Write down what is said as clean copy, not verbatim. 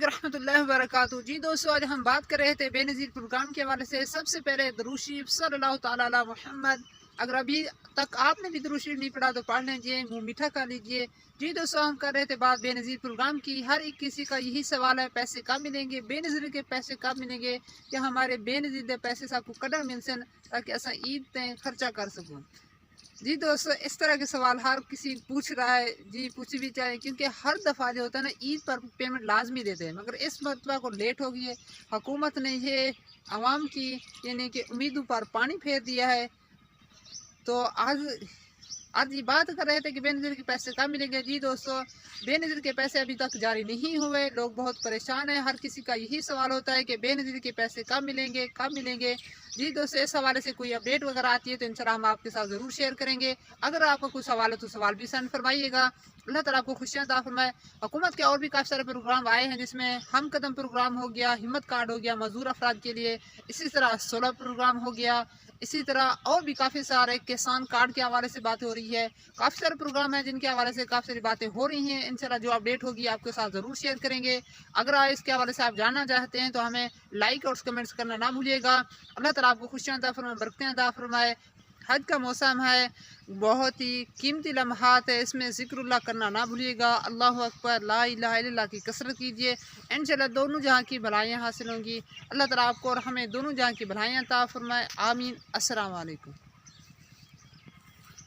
रहमतुल्लाहि व बरकातहू। जी दोस्तों, आज हम बात कर रहे थे बेनज़ीर प्रोग्राम के हवाले से। सबसे पहले दुरूद शरीफ सल्लल्लाहु तआला अला मुहम्मद। अगर अभी तक आपने भी दुरूद शरीफ नहीं पढ़ा तो पढ़ लीजिए, मुँह मीठा कर लीजिए। जी दोस्तों, हम कर रहे थे बात बेनज़ीर प्रोग्राम की। हर एक किसी का यही सवाल है, पैसे कब मिलेंगे, बेनज़ीर के पैसे कब मिलेंगे, क्या हमारे बेनज़ीर के पैसे साकू कदर मिल सन ताकि असा ईद ते खर्चा कर सकूँ। जी दोस्तों, इस तरह के सवाल हर किसी पूछ रहा है। जी पूछ भी चाहे, क्योंकि हर दफ़ा जो होता है ना, ईद पर पेमेंट लाजमी देते हैं, मगर इस मरतबा को लेट हो गई है। हुकूमत ने ये आवाम की यानी कि उम्मीदों पर पानी फेर दिया है। तो आज ये बात कर रहे थे कि बेनज़ीर के पैसे कब मिलेंगे। जी दोस्तों, बेनज़ीर के पैसे अभी तक जारी नहीं हुए। लोग बहुत परेशान हैं। हर किसी का यही सवाल होता है कि बेनज़ीर के पैसे कब मिलेंगे, कब मिलेंगे। जी दोस्तों, इस हवाले से कोई अपडेट वगैरह आती है तो इंशाल्लाह हम आपके साथ ज़रूर शेयर करेंगे। अगर आपका कोई सवाल है तो सवाल भी सेंड फरमाइएगा। अल्लाह ताला आपको खुशियाँ अता फरमाए। हुकूमत के और भी काफ़ी सारे प्रोग्राम आए हैं, जिसमें हम कदम प्रोग्राम हो गया, हिम्मत कार्ड हो गया मजदूर अफराद के लिए, इसी तरह सोलह प्रोग्राम हो गया, इसी तरह और भी काफ़ी सारे किसान कार्ड के हवाले से बातें हो रही है। काफ़ी सारे प्रोग्राम हैं जिनके हवाले से काफ़ी सारी बातें हो रही हैं। इंशाल्लाह जो अपडेट होगी आपके साथ ज़रूर शेयर करेंगे। अगर आप इसके हवाले से आप जानना चाहते हैं तो हमें लाइक और कमेंट्स करना ना भूलिएगा। अल्लाह ताला आपको खुशियाँ अता फरमाए, बरकतें अता फरमाए। हज का मौसम है, बहुत ही कीमती लम्हात है, इसमें ज़िक्रुल्लाह करना ना भूलिएगा। अल्लाहु अकबर, ला इलाहा इल्लल्लाह की कसरत कीजिए। इंशाल्लाह दोनों जहाँ की भलाइयाँ हासिल होंगी। अल्लाह ताला आपको और हमें दोनों जहाँ की भलाइयाँ अता फरमाए। आमीन। अस्सलाम वालेकुम।